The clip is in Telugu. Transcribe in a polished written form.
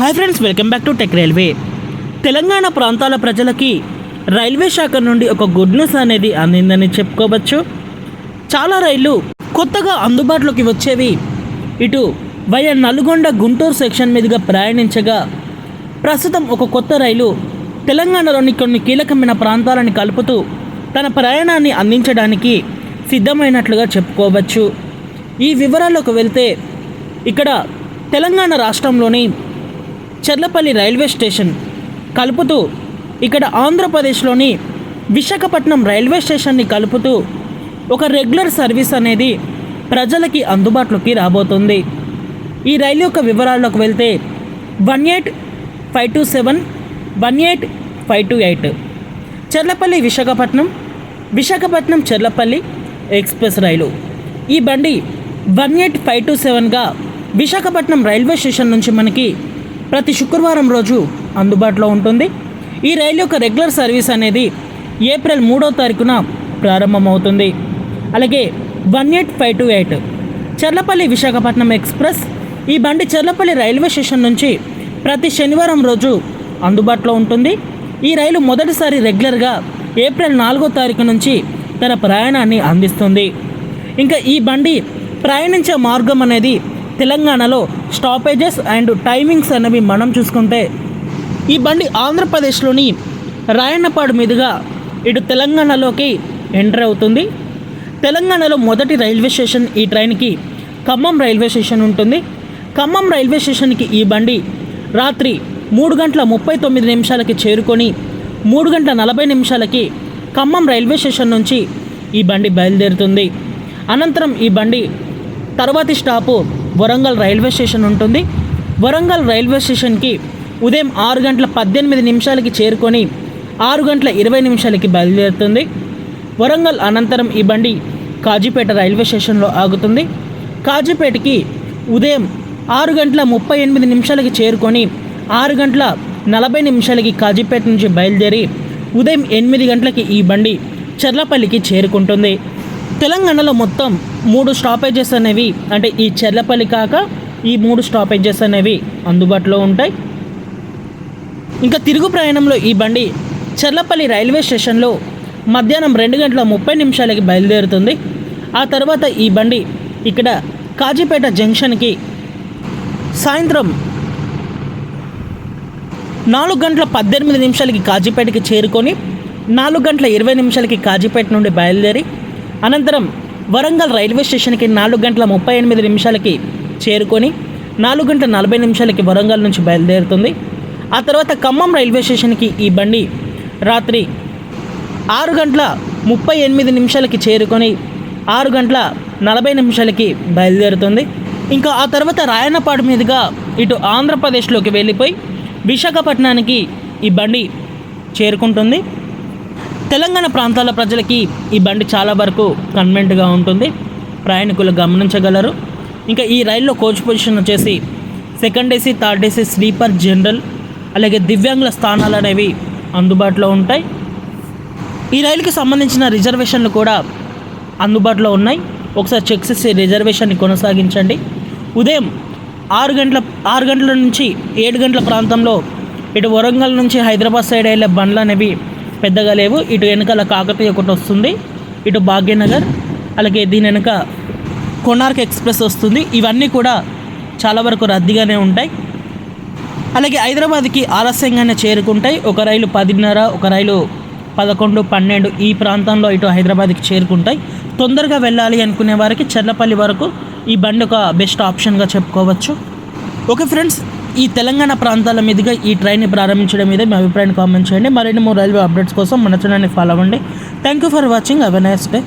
Hi friends, welcome back to tech railway. Telangana ప్రాంతాల ప్రజలకి రైల్వే శాఖ నుండి ఒక గుడ్ న్యూస్ అనేది అందిందని చెప్పుకోవచ్చు. చాలా రైళ్లు కొత్తగా అందుబాటులోకి వచ్చేవి ఇటు వయా నల్గొండ గుంటూరు సెక్షన్ మీదుగా ప్రయాణించగా, ప్రస్తుతం ఒక కొత్త రైలు తెలంగాణలోని కొన్ని కీలకమైన ప్రాంతాలను కలుపుతూ తన ప్రయాణాన్ని అందించడానికి సిద్ధమైనట్లుగా చెప్పుకోవచ్చు. ఈ వివరాల్లోకి వెళ్తే, ఇక్కడ తెలంగాణ రాష్ట్రంలోని చర్లపల్లి రైల్వే స్టేషన్ కలుపుతూ ఇక్కడ ఆంధ్రప్రదేశ్లోని విశాఖపట్నం రైల్వే స్టేషన్ని కలుపుతూ ఒక రెగ్యులర్ సర్వీస్ అనేది ప్రజలకి అందుబాటులోకి రాబోతుంది. ఈ రైలు యొక్క వివరాల్లోకి వెళ్తే 18527, 18528 చర్లపల్లి విశాఖపట్నం చర్లపల్లి ఎక్స్ప్రెస్ రైలు. ఈ బండి 18527గా విశాఖపట్నం రైల్వే స్టేషన్ నుంచి మనకి ప్రతి శుక్రవారం రోజు అందుబాటులో ఉంటుంది. ఈ రైలు యొక్క రెగ్యులర్ సర్వీస్ అనేది ఏప్రిల్ 3వ తారీఖున ప్రారంభమవుతుంది. అలాగే 18528 చర్లపల్లి విశాఖపట్నం ఎక్స్ప్రెస్. ఈ బండి చర్లపల్లి రైల్వే స్టేషన్ నుంచి ప్రతి శనివారం రోజు అందుబాటులో ఉంటుంది. ఈ రైలు మొదటిసారి రెగ్యులర్గా ఏప్రిల్ 4వ తారీఖు నుంచి తన ప్రయాణాన్ని అందిస్తుంది. ఇంకా ఈ బండి ప్రయాణించే మార్గం అనేది తెలంగాణలో స్టాపేజెస్ అండ్ టైమింగ్స్ అనేవి మనం చూసుకుంటే, ఈ బండి ఆంధ్రప్రదేశ్లోని రాయన్నపాడు మీదుగా ఇటు తెలంగాణలోకి ఎంటర్ అవుతుంది. తెలంగాణలో మొదటి రైల్వే స్టేషన్ ఈ ట్రైన్కి ఖమ్మం రైల్వే స్టేషన్ ఉంటుంది. ఖమ్మం రైల్వే స్టేషన్కి ఈ బండి రాత్రి 3:39 చేరుకొని 3:40 ఖమ్మం రైల్వే స్టేషన్ నుంచి ఈ బండి బయలుదేరుతుంది. అనంతరం ఈ బండి తర్వాతి స్టాపు వరంగల్ రైల్వే స్టేషన్ ఉంటుంది. వరంగల్ రైల్వే స్టేషన్కి ఉదయం 6:18 చేరుకొని 6:20 బయలుదేరుతుంది. వరంగల్ అనంతరం ఈ బండి కాజీపేట రైల్వే స్టేషన్లో ఆగుతుంది. కాజీపేటకి ఉదయం 6:38 చేరుకొని 6:40 కాజీపేట నుంచి బయలుదేరి ఉదయం 8 ఈ బండి చర్లపల్లికి చేరుకుంటుంది. తెలంగాణలో మొత్తం 3 స్టాపేజెస్ అనేవి, అంటే ఈ చర్లపల్లి కాక ఈ 3 స్టాపేజెస్ అనేవి అందుబాటులో ఉంటాయి. ఇంకా తిరుగు ప్రయాణంలో ఈ బండి చర్లపల్లి రైల్వే స్టేషన్లో మధ్యాహ్నం 2:30 బయలుదేరుతుంది. ఆ తర్వాత ఈ బండి ఇక్కడ కాజీపేట జంక్షన్కి సాయంత్రం 4:18 కాజీపేటకి చేరుకొని 4:20 కాజీపేట నుండి బయలుదేరి అనంతరం వరంగల్ రైల్వే స్టేషన్కి 4:38 చేరుకొని 4:40 వరంగల్ నుంచి బయలుదేరుతుంది. ఆ తర్వాత ఖమ్మం రైల్వే స్టేషన్కి ఈ బండి రాత్రి 6:38 చేరుకొని 6:40 బయలుదేరుతుంది. ఇంకా ఆ తర్వాత రాయన్నపాడు మీదుగా ఇటు ఆంధ్రప్రదేశ్లోకి వెళ్ళిపోయి విశాఖపట్నానికి ఈ బండి చేరుకుంటుంది. తెలంగాణ ప్రాంతాల ప్రజలకి ఈ బండి చాలా వరకు కన్వెంట్గా ఉంటుంది, ప్రయాణికులు గమనించగలరు. ఇంకా ఈ రైల్లో కోచ్ పొజిషన్ వచ్చేసి second AC, third AC, sleeper, general, అలాగే దివ్యాంగుల స్థానాలు అనేవి అందుబాటులో ఉంటాయి. ఈ రైలుకి సంబంధించిన రిజర్వేషన్లు కూడా అందుబాటులో ఉన్నాయి. ఒకసారి చెక్ చేసి రిజర్వేషన్ని కొనసాగించండి. ఉదయం 6 గంటల నుంచి 7 గంటల ప్రాంతంలో ఇటు వరంగల్ నుంచి హైదరాబాద్ సైడ్ వెళ్ళే బండ్లు అనేవి పెద్దగా లేవు. ఇటు వెనకాల కాకతీయ ఒకటి వస్తుంది, ఇటు భాగ్యనగర్, అలాగే దీని వెనక కోనార్క్ ఎక్స్ప్రెస్ వస్తుంది. ఇవన్నీ కూడా చాలా వరకు రద్దీగానే ఉంటాయి. అలాగే హైదరాబాద్కి ఆలస్యంగానే చేరుకుంటాయి. ఒక రైలు 10:30, ఒక రైలు 11, 12 ఈ ప్రాంతంలో ఇటు హైదరాబాద్కి చేరుకుంటాయి. తొందరగా వెళ్ళాలి అనుకునే వారికి చర్లపల్లి వరకు ఈ బండి ఒక బెస్ట్ ఆప్షన్గా చెప్పుకోవచ్చు. ఓకే ఫ్రెండ్స్, ఈ తెలంగాణ ప్రాంతాల మీదుగా ఈ ట్రైన్ని ప్రారంభించడం మీద మీ అభిప్రాయాన్ని కామెంట్ చేయండి. మరిన్ని 3 రైల్వే అప్డేట్స్ కోసం మన ఛానల్ని ఫాలో అవ్వండి. Thank you for watching. Have a nice day.